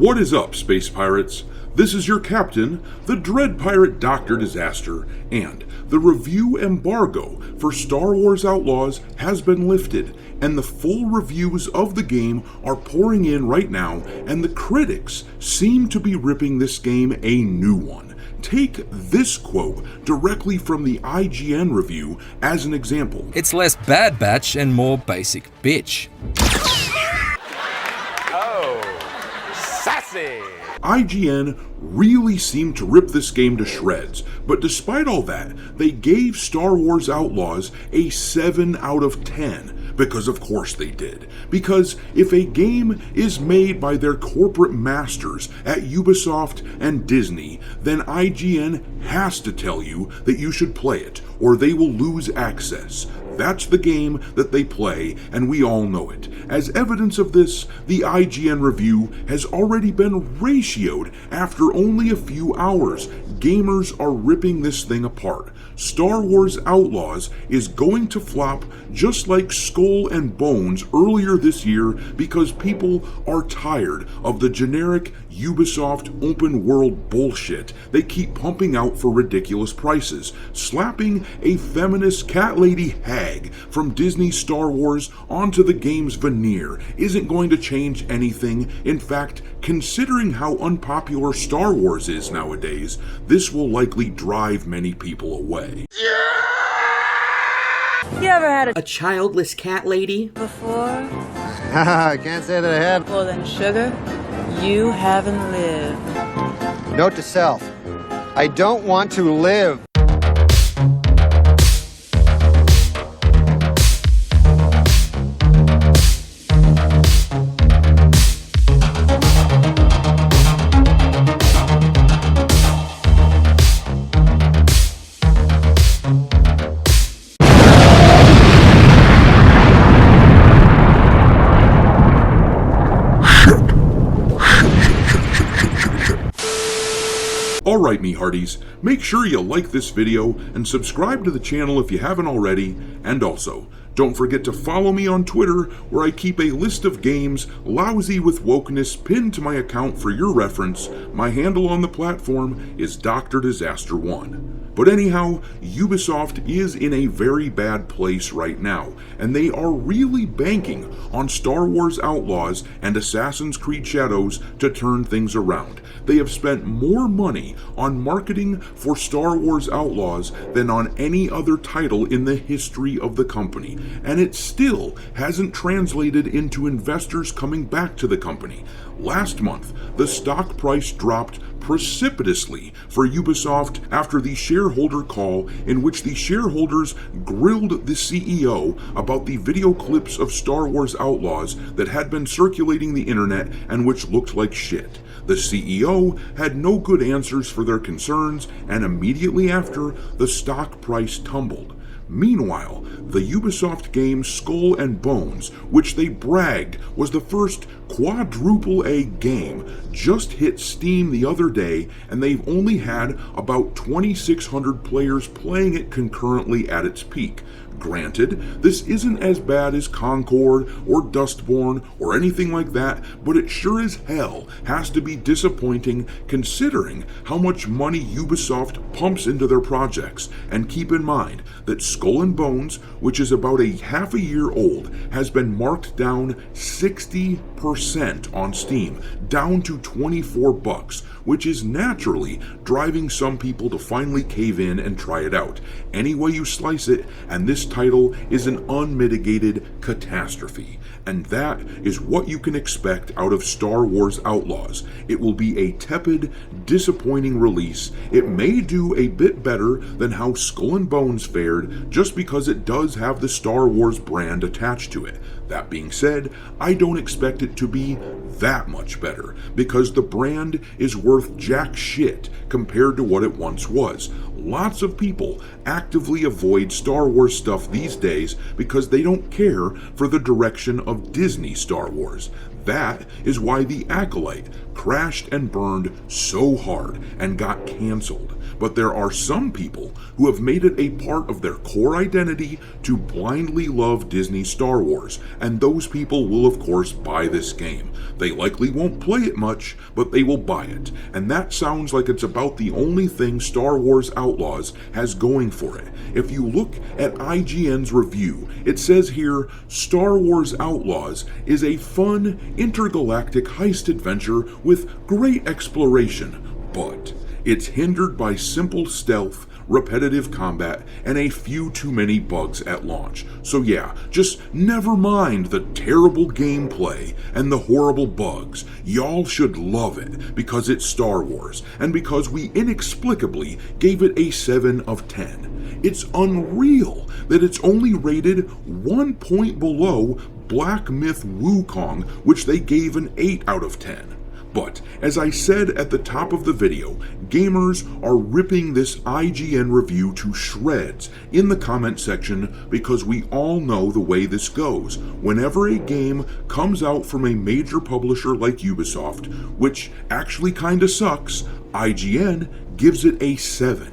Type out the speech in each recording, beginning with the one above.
What is up, space pirates? This is your captain, the Dread Pirate Dr. Disaster, and the review embargo for Star Wars Outlaws has been lifted, and the full reviews of the game are pouring in right now, and the critics seem to be ripping this game a new one. Take this quote directly from the IGN review as an example. It's less Bad Batch and more basic bitch. Sassy! IGN really seemed to rip this game to shreds, but despite all that, they gave Star Wars Outlaws a 7 out of 10, because of course they did. Because if a game is made by their corporate masters at Ubisoft and Disney, then IGN has to tell you that you should play it, or they will lose access. That's the game that they play, and we all know it. As evidence of this, the IGN review has already been ratioed after only a few hours. Gamers are ripping this thing apart. Star Wars Outlaws is going to flop just like Skull and Bones earlier this year because people are tired of the generic Ubisoft open world bullshit they keep pumping out for ridiculous prices. Slapping a feminist cat lady hag from Disney Star Wars onto the game's veneer isn't going to change anything. In fact, considering how unpopular Star Wars is nowadays, this will likely drive many people away. You ever had A childless cat lady? before? I can't say that I have. Well then, sugar, you haven't lived. Note to self, I don't want to live. Alright, me hearties, make sure you like this video and subscribe to the channel if you haven't already, and also, don't forget to follow me on Twitter, where I keep a list of games lousy with wokeness pinned to my account for your reference. My handle on the platform is Dr. Disaster 1. But anyhow, Ubisoft is in a very bad place right now, and they are really banking on Star Wars Outlaws and Assassin's Creed Shadows to turn things around. They have spent more money on marketing for Star Wars Outlaws than on any other title in the history of the company, and it still hasn't translated into investors coming back to the company. Last month, the stock price dropped precipitously for Ubisoft after the shareholder call in which the shareholders grilled the CEO about the video clips of Star Wars Outlaws that had been circulating the internet and which looked like shit. The CEO had no good answers for their concerns, and immediately after, the stock price tumbled. Meanwhile, the Ubisoft game Skull and Bones, which they bragged was the first quadruple A game, just hit Steam the other day, and they've only had about 2,600 players playing it concurrently at its peak. Granted, this isn't as bad as Concord or Dustborn or anything like that, but it sure as hell has to be disappointing considering how much money Ubisoft pumps into their projects. And keep in mind that Skull and Bones, which is about a half a year old, has been marked down 60% on Steam, down to $24, which is naturally driving some people to finally cave in and try it out. Any way you slice it, and this title is an unmitigated catastrophe. And that is what you can expect out of Star Wars Outlaws. It will be a tepid, disappointing release. It may do a bit better than how Skull and Bones fared, just because it does have the Star Wars brand attached to it. That being said, I don't expect it to be that much better, because the brand is worth jack shit compared to what it once was. Lots of people actively avoid Star Wars stuff these days because they don't care for the direction of Disney Star Wars. That is why The Acolyte crashed and burned so hard and got canceled. but there are some people who have made it a part of their core identity to blindly love Disney Star Wars, and those people will of course buy this game. They likely won't play it much, but they will buy it, and that sounds like it's about the only thing Star Wars Outlaws has going for it. If you look at IGN's review, it says here, Star Wars Outlaws is a fun, intergalactic heist adventure with great exploration, but it's hindered by simple stealth, repetitive combat, and a few too many bugs at launch. So yeah, just never mind the terrible gameplay and the horrible bugs. Y'all should love it because it's Star Wars, and because we inexplicably gave it a 7 of 10. It's unreal that it's only rated 1 point below Black Myth Wukong, which they gave an 8 out of 10. But, as I said at the top of the video, gamers are ripping this IGN review to shreds in the comment section because we all know the way this goes. Whenever a game comes out from a major publisher like Ubisoft, which actually kinda sucks, IGN gives it a 7.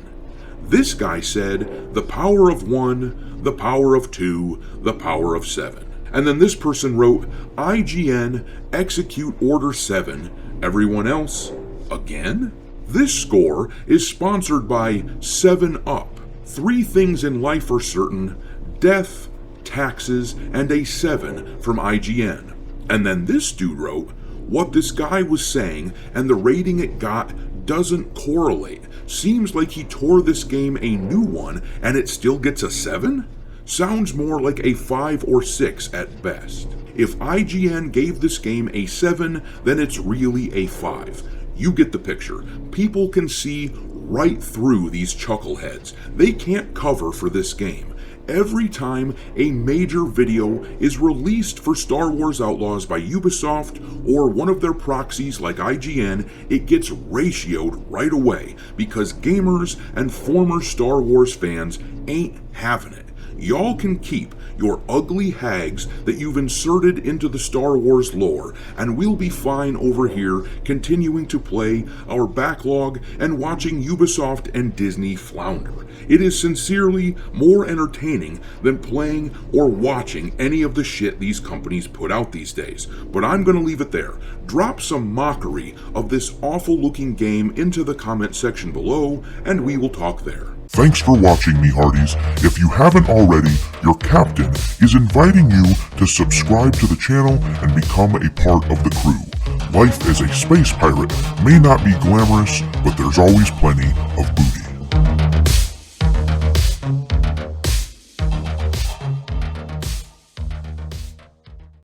This guy said, the power of 1, the power of 2, the power of 7. And then this person wrote, IGN, execute order 7. Everyone else, again? This score is sponsored by 7-Up. 3 things in life are certain: death, taxes, and a 7 from IGN. And then this dude wrote, what this guy was saying and the rating it got doesn't correlate. Seems like he tore this game a new one and it still gets a 7? Sounds more like a 5 or 6 at best. If IGN gave this game a 7, then it's really a 5. You get the picture. People can see right through these chuckleheads. They can't cover for this game. Every time a major video is released for Star Wars Outlaws by Ubisoft or one of their proxies like IGN, it gets ratioed right away because gamers and former Star Wars fans ain't having it. Y'all can keep your ugly hags that you've inserted into the Star Wars lore, and we'll be fine over here continuing to play our backlog and watching Ubisoft and Disney flounder. It is sincerely more entertaining than playing or watching any of the shit these companies put out these days. But I'm gonna leave it there. Drop some mockery of this awful looking game into the comment section below, and we will talk there. Thanks for watching, me hearties. If you haven't already, your captain is inviting you to subscribe to the channel and become a part of the crew. Life as a space pirate may not be glamorous, but there's always plenty of booty.